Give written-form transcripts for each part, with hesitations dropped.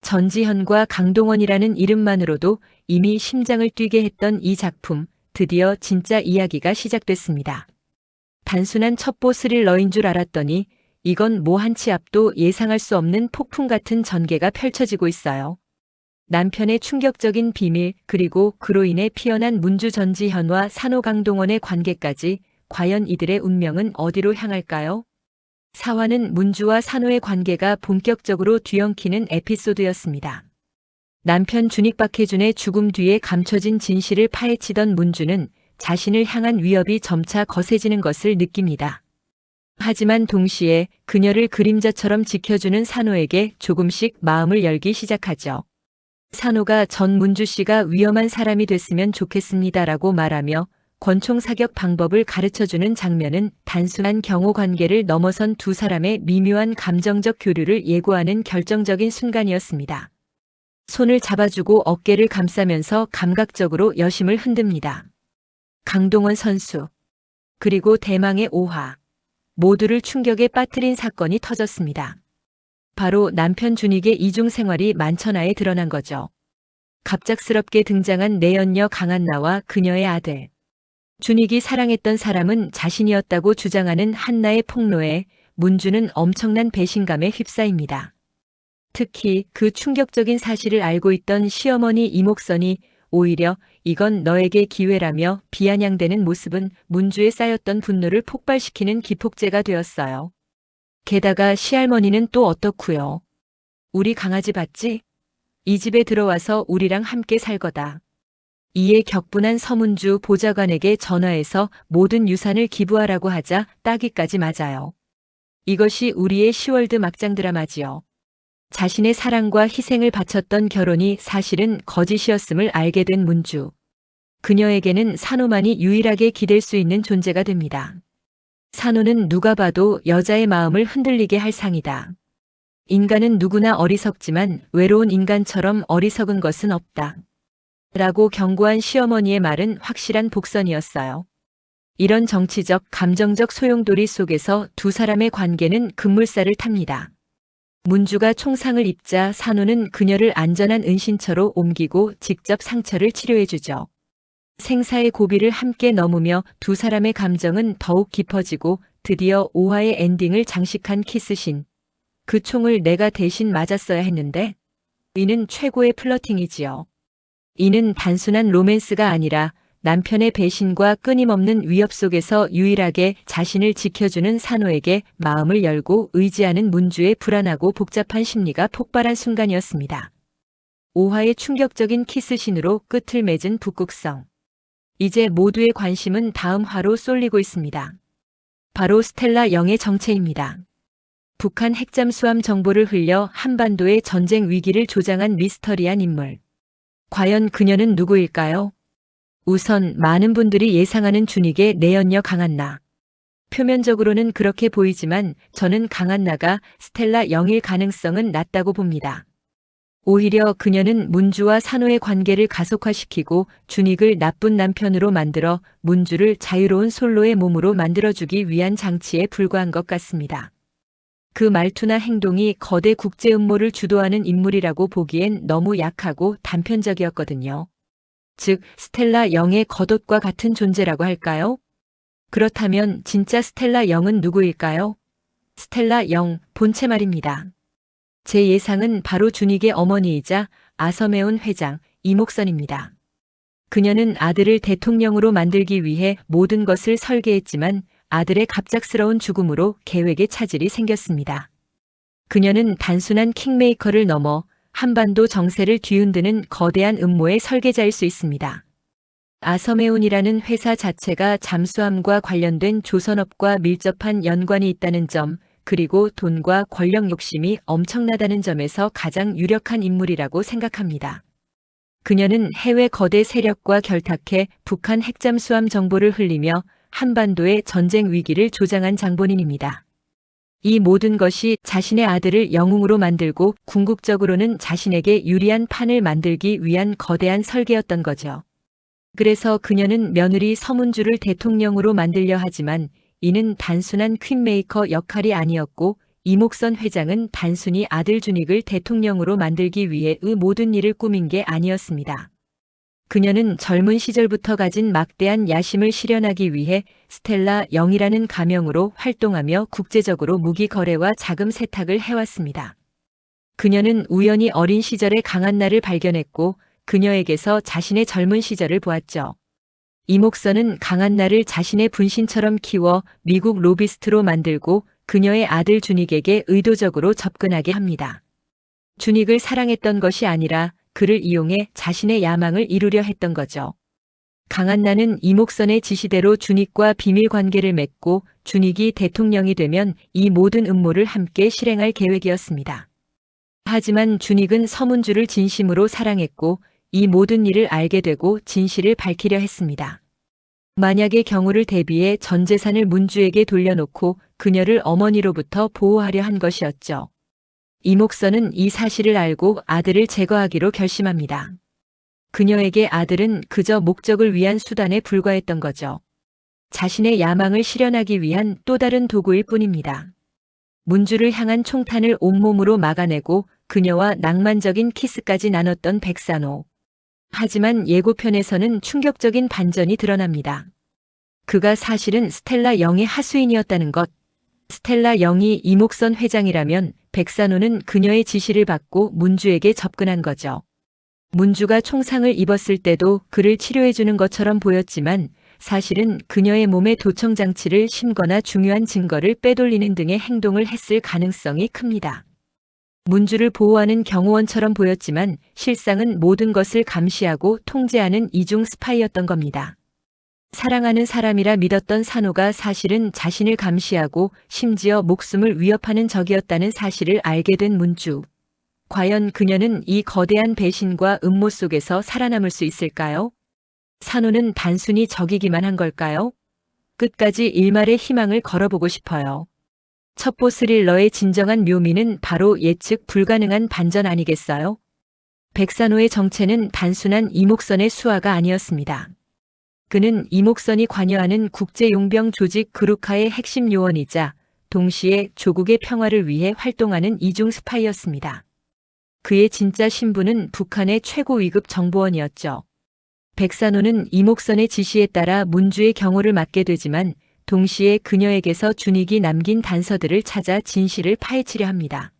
전지현과 강동원이라는 이름만으로도 이미 심장을 뛰게 했던 이 작품, 드디어 진짜 이야기가 시작됐습니다. 단순한 첩보 스릴러인 줄 알았더니 이건 뭐 한 치 앞도 예상할 수 없는 폭풍 같은 전개가 펼쳐지고 있어요. 남편의 충격적인 비밀, 그리고 그로 인해 피어난 문주 전지현과 산호 강동원의 관계까지, 과연 이들의 운명은 어디로 향할까요? 4화는 문주와 산호의 관계가 본격적으로 뒤엉키는 에피소드였습니다. 남편 준익 박해준의 죽음 뒤에 감춰진 진실을 파헤치던 문주는 자신을 향한 위협이 점차 거세지는 것을 느낍니다. 하지만 동시에 그녀를 그림자처럼 지켜주는 산호에게 조금씩 마음을 열기 시작하죠. 산호가 전 문주 씨가 위험한 사람이 됐으면 좋겠습니다라고 말하며 권총 사격 방법을 가르쳐주는 장면은 단순한 경호 관계를 넘어선 두 사람의 미묘한 감정적 교류를 예고하는 결정적인 순간이었습니다. 손을 잡아주고 어깨를 감싸면서 감각적으로 여심을 흔듭니다. 강동원 선수, 그리고 대망의 5화. 모두를 충격에 빠뜨린 사건이 터졌습니다. 바로 남편 준익의 이중 생활이 만천하에 드러난 거죠. 갑작스럽게 등장한 내연녀 강한나와 그녀의 아들. 준익이 사랑했던 사람은 자신이었다고 주장하는 한나의 폭로에 문주는 엄청난 배신감에 휩싸입니다. 특히 그 충격적인 사실을 알고 있던 시어머니 이목선이 오히려 이건 너에게 기회라며 비아냥대는 모습은 문주에 쌓였던 분노를 폭발시키는 기폭제가 되었어요. 게다가 시할머니는 또 어떻고요? 우리 강아지 봤지? 이 집에 들어와서 우리랑 함께 살 거다. 이에 격분한 서문주 보좌관에게 전화해서 모든 유산을 기부하라고 하자 따기까지 맞아요. 이것이 우리의 시월드 막장 드라마지요. 자신의 사랑과 희생을 바쳤던 결혼이 사실은 거짓이었음을 알게 된 문주. 그녀에게는 산호만이 유일하게 기댈 수 있는 존재가 됩니다. 산호는 누가 봐도 여자의 마음을 흔들리게 할 상이다. 인간은 누구나 어리석지만 외로운 인간처럼 어리석은 것은 없다. 라고 경고한 시어머니의 말은 확실한 복선이었어요. 이런 정치적, 감정적 소용돌이 속에서 두 사람의 관계는 급물살을 탑니다. 문주가 총상을 입자 산호는 그녀를 안전한 은신처로 옮기고 직접 상처를 치료해주죠. 생사의 고비를 함께 넘으며 두 사람의 감정은 더욱 깊어지고 드디어 5화의 엔딩을 장식한 키스신. 그 총을 내가 대신 맞았어야 했는데? 이는 최고의 플러팅이지요. 이는 단순한 로맨스가 아니라 남편의 배신과 끊임없는 위협 속에서 유일하게 자신을 지켜주는 산호에게 마음을 열고 의지하는 문주의 불안하고 복잡한 심리가 폭발한 순간이었습니다. 5화의 충격적인 키스신으로 끝을 맺은 북극성. 이제 모두의 관심은 다음 화로 쏠리고 있습니다. 바로 스텔라 영의 정체입니다. 북한 핵잠수함 정보를 흘려 한반도의 전쟁 위기를 조장한 미스터리한 인물. 과연 그녀는 누구일까요? 우선 많은 분들이 예상하는 준익의 내연녀 강한나. 표면적으로는 그렇게 보이지만 저는 강한나가 스텔라 영일 가능성은 낮다고 봅니다. 오히려 그녀는 문주와 산호의 관계를 가속화시키고 준익을 나쁜 남편으로 만들어 문주를 자유로운 솔로의 몸으로 만들어주기 위한 장치에 불과한 것 같습니다. 그 말투나 행동이 거대 국제 음모를 주도하는 인물이라고 보기엔 너무 약하고 단편적이었거든요. 즉, 스텔라 영의 겉옷과 같은 존재라고 할까요? 그렇다면 진짜 스텔라 영은 누구일까요? 스텔라 영, 본체 말입니다. 제 예상은 바로 준익의 어머니이자 아서메온 회장 이목선입니다. 그녀는 아들을 대통령으로 만들기 위해 모든 것을 설계했지만 아들의 갑작스러운 죽음으로 계획에 차질이 생겼습니다. 그녀는 단순한 킹메이커를 넘어 한반도 정세를 뒤흔드는 거대한 음모의 설계자일 수 있습니다. 아서메온이라는 회사 자체가 잠수함과 관련된 조선업과 밀접한 연관이 있다는 점, 그리고 돈과 권력 욕심이 엄청나다는 점에서 가장 유력한 인물이라고 생각합니다. 그녀는 해외 거대 세력과 결탁해 북한 핵잠수함 정보를 흘리며 한반도의 전쟁 위기를 조장한 장본인입니다. 이 모든 것이 자신의 아들을 영웅으로 만들고 궁극적으로는 자신에게 유리한 판을 만들기 위한 거대한 설계였던 거죠. 그래서 그녀는 며느리 서문주를 대통령으로 만들려 하지만 이는 단순한 퀸메이커 역할이 아니었고 이목선 회장은 단순히 아들 준익을 대통령으로 만들기 위해의 모든 일을 꾸민 게 아니었습니다. 그녀는 젊은 시절부터 가진 막대한 야심을 실현하기 위해 스텔라 영이라는 가명으로 활동하며 국제적으로 무기 거래와 자금 세탁을 해왔습니다. 그녀는 우연히 어린 시절에 강한나를 발견했고 그녀에게서 자신의 젊은 시절을 보았죠. 이목선은 강한나를 자신의 분신처럼 키워 미국 로비스트로 만들고 그녀의 아들 준익에게 의도적으로 접근하게 합니다. 준익을 사랑했던 것이 아니라 그를 이용해 자신의 야망을 이루려 했던 거죠. 강한나는 이목선의 지시대로 준익과 비밀 관계를 맺고 준익이 대통령이 되면 이 모든 음모를 함께 실행할 계획이었습니다. 하지만 준익은 서문주를 진심으로 사랑했고 이 모든 일을 알게 되고 진실을 밝히려 했습니다. 만약의 경우를 대비해 전 재산을 문주에게 돌려놓고 그녀를 어머니로부터 보호하려 한 것이었죠. 이목선은 이 사실을 알고 아들을 제거하기로 결심합니다. 그녀에게 아들은 그저 목적을 위한 수단에 불과했던 거죠. 자신의 야망을 실현하기 위한 또 다른 도구일 뿐입니다. 문주를 향한 총탄을 온몸으로 막아내고 그녀와 낭만적인 키스까지 나눴던 백산호. 하지만 예고편에서는 충격적인 반전이 드러납니다. 그가 사실은 스텔라 영의 하수인이었다는 것. 스텔라 영이 이목선 회장이라면 백산호는 그녀의 지시를 받고 문주에게 접근한 거죠. 문주가 총상을 입었을 때도 그를 치료해주는 것처럼 보였지만 사실은 그녀의 몸에 도청장치를 심거나 중요한 증거를 빼돌리는 등의 행동을 했을 가능성이 큽니다. 문주를 보호하는 경호원처럼 보였지만 실상은 모든 것을 감시하고 통제하는 이중 스파이였던 겁니다. 사랑하는 사람이라 믿었던 산호가 사실은 자신을 감시하고 심지어 목숨을 위협하는 적이었다는 사실을 알게 된 문주. 과연 그녀는 이 거대한 배신과 음모 속에서 살아남을 수 있을까요? 산호는 단순히 적이기만 한 걸까요? 끝까지 일말의 희망을 걸어보고 싶어요. 첩보 스릴러의 진정한 묘미는 바로 예측 불가능한 반전 아니겠어요? 백산호의 정체는 단순한 이목선의 수하가 아니었습니다. 그는 이목선이 관여하는 국제용병 조직 그루카의 핵심 요원이자 동시에 조국의 평화를 위해 활동하는 이중 스파이였습니다. 그의 진짜 신분은 북한의 최고 위급 정보원이었죠. 백산호는 이목선의 지시에 따라 문주의 경호를 맡게 되지만 동시에 그녀에게서 준익이 남긴 단서들을 찾아 진실을 파헤치려 합니다.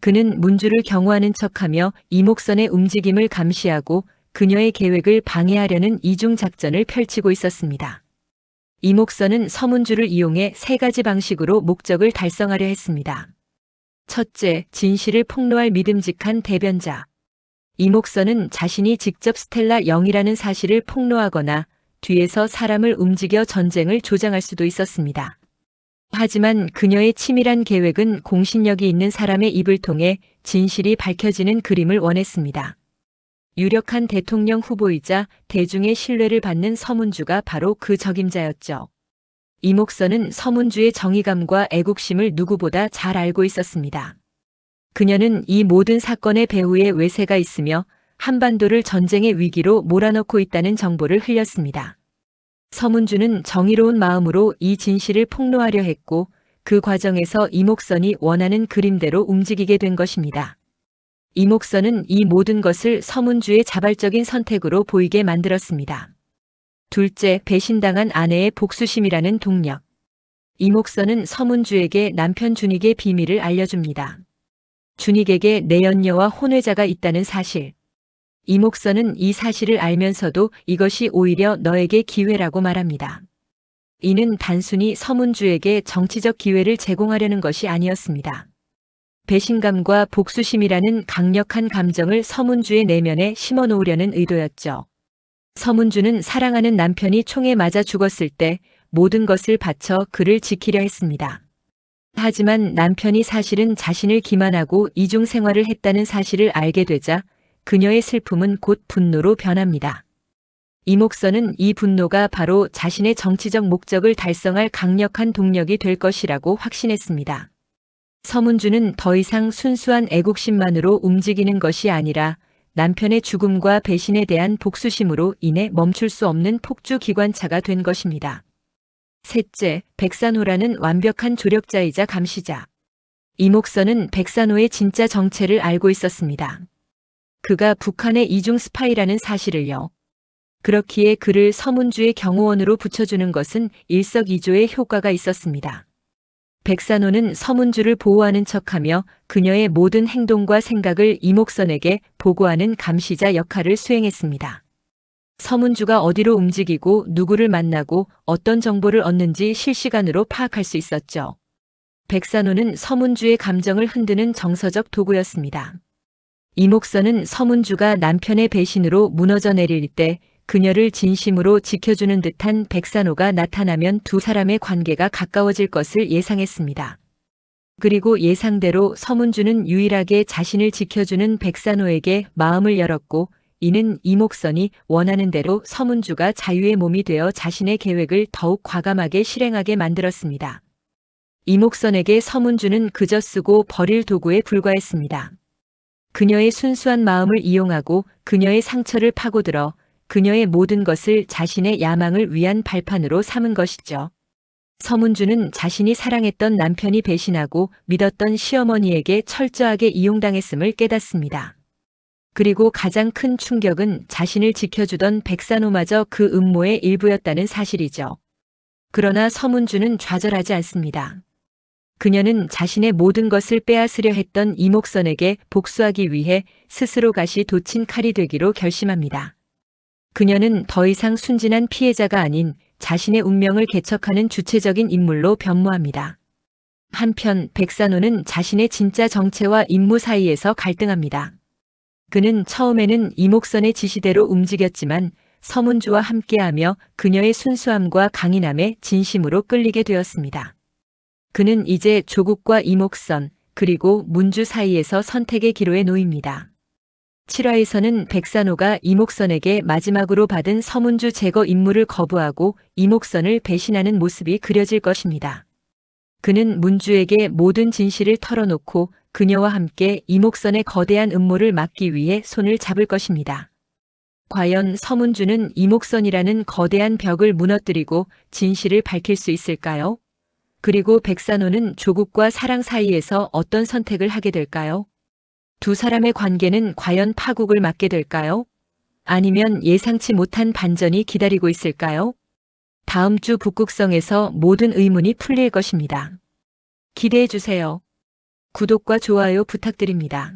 그는 문주를 경호하는 척하며 이목선의 움직임을 감시하고 그녀의 계획을 방해하려는 이중 작전을 펼치고 있었습니다. 이목선은 서문주를 이용해 세 가지 방식으로 목적을 달성하려 했습니다. 첫째, 진실을 폭로할 믿음직한 대변자. 이목선은 자신이 직접 스텔라 영이라는 사실을 폭로하거나 뒤에서 사람을 움직여 전쟁을 조장할 수도 있었습니다. 하지만 그녀의 치밀한 계획은 공신력이 있는 사람의 입을 통해 진실이 밝혀지는 그림을 원했습니다. 유력한 대통령 후보이자 대중의 신뢰를 받는 서문주가 바로 그 적임자였죠. 이목선은 서문주의 정의감과 애국심을 누구보다 잘 알고 있었습니다. 그녀는 이 모든 사건의 배후에 외세가 있으며 한반도를 전쟁의 위기로 몰아넣고 있다는 정보를 흘렸습니다. 서문주는 정의로운 마음으로 이 진실을 폭로하려 했고 그 과정에서 이목선이 원하는 그림대로 움직이게 된 것입니다. 이목선은 이 모든 것을 서문주의 자발적인 선택으로 보이게 만들었습니다. 둘째, 배신당한 아내의 복수심이라는 동력. 이목선은 서문주에게 남편 준익의 비밀을 알려줍니다. 준익에게 내연녀와 혼외자가 있다는 사실. 이목선은 이 사실을 알면서도 이것이 오히려 너에게 기회라고 말합니다. 이는 단순히 서문주에게 정치적 기회를 제공하려는 것이 아니었습니다. 배신감과 복수심이라는 강력한 감정을 서문주의 내면에 심어놓으려는 의도였죠. 서문주는 사랑하는 남편이 총에 맞아 죽었을 때 모든 것을 바쳐 그를 지키려 했습니다. 하지만 남편이 사실은 자신을 기만하고 이중 생활을 했다는 사실을 알게 되자 그녀의 슬픔은 곧 분노로 변합니다. 이목선은 이 분노가 바로 자신의 정치적 목적을 달성할 강력한 동력이 될 것이라고 확신했습니다. 서문주는 더 이상 순수한 애국심만으로 움직이는 것이 아니라 남편의 죽음과 배신에 대한 복수심으로 인해 멈출 수 없는 폭주 기관차가 된 것입니다. 셋째, 백산호라는 완벽한 조력자이자 감시자. 이목선은 백산호의 진짜 정체를 알고 있었습니다. 그가 북한의 이중 스파이라는 사실을요. 그렇기에 그를 서문주의 경호원으로 붙여주는 것은 일석이조의 효과가 있었습니다. 백산호는 서문주를 보호하는 척하며 그녀의 모든 행동과 생각을 이목선에게 보고하는 감시자 역할을 수행했습니다. 서문주가 어디로 움직이고 누구를 만나고 어떤 정보를 얻는지 실시간으로 파악할 수 있었죠. 백산호는 서문주의 감정을 흔드는 정서적 도구였습니다. 이목선은 서문주가 남편의 배신으로 무너져 내릴 때 그녀를 진심으로 지켜주는 듯한 백산호가 나타나면 두 사람의 관계가 가까워질 것을 예상했습니다. 그리고 예상대로 서문주는 유일하게 자신을 지켜주는 백산호에게 마음을 열었고, 이는 이목선이 원하는 대로 서문주가 자유의 몸이 되어 자신의 계획을 더욱 과감하게 실행하게 만들었습니다. 이목선에게 서문주는 그저 쓰고 버릴 도구에 불과했습니다. 그녀의 순수한 마음을 이용하고 그녀의 상처를 파고들어 그녀의 모든 것을 자신의 야망을 위한 발판으로 삼은 것이죠. 서문주는 자신이 사랑했던 남편이 배신하고 믿었던 시어머니에게 철저하게 이용당했음을 깨닫습니다. 그리고 가장 큰 충격은 자신을 지켜주던 백산호마저 그 음모의 일부였다는 사실이죠. 그러나 서문주는 좌절하지 않습니다. 그녀는 자신의 모든 것을 빼앗으려 했던 이목선에게 복수하기 위해 스스로 가시 돋친 칼이 되기로 결심합니다. 그녀는 더 이상 순진한 피해자가 아닌 자신의 운명을 개척하는 주체적인 인물로 변모합니다. 한편 백산호는 자신의 진짜 정체와 임무 사이에서 갈등합니다. 그는 처음에는 이목선의 지시대로 움직였지만 서문주와 함께하며 그녀의 순수함과 강인함에 진심으로 끌리게 되었습니다. 그는 이제 조국과 이목선, 그리고 문주 사이에서 선택의 기로에 놓입니다. 7화에서는 백산호가 이목선에게 마지막으로 받은 서문주 제거 임무를 거부하고 이목선을 배신하는 모습이 그려질 것입니다. 그는 문주에게 모든 진실을 털어놓고 그녀와 함께 이목선의 거대한 음모를 막기 위해 손을 잡을 것입니다. 과연 서문주는 이목선이라는 거대한 벽을 무너뜨리고 진실을 밝힐 수 있을까요? 그리고 백산호는 조국과 사랑 사이에서 어떤 선택을 하게 될까요? 두 사람의 관계는 과연 파국을 맞게 될까요? 아니면 예상치 못한 반전이 기다리고 있을까요? 다음 주 북극성에서 모든 의문이 풀릴 것입니다. 기대해 주세요. 구독과 좋아요 부탁드립니다.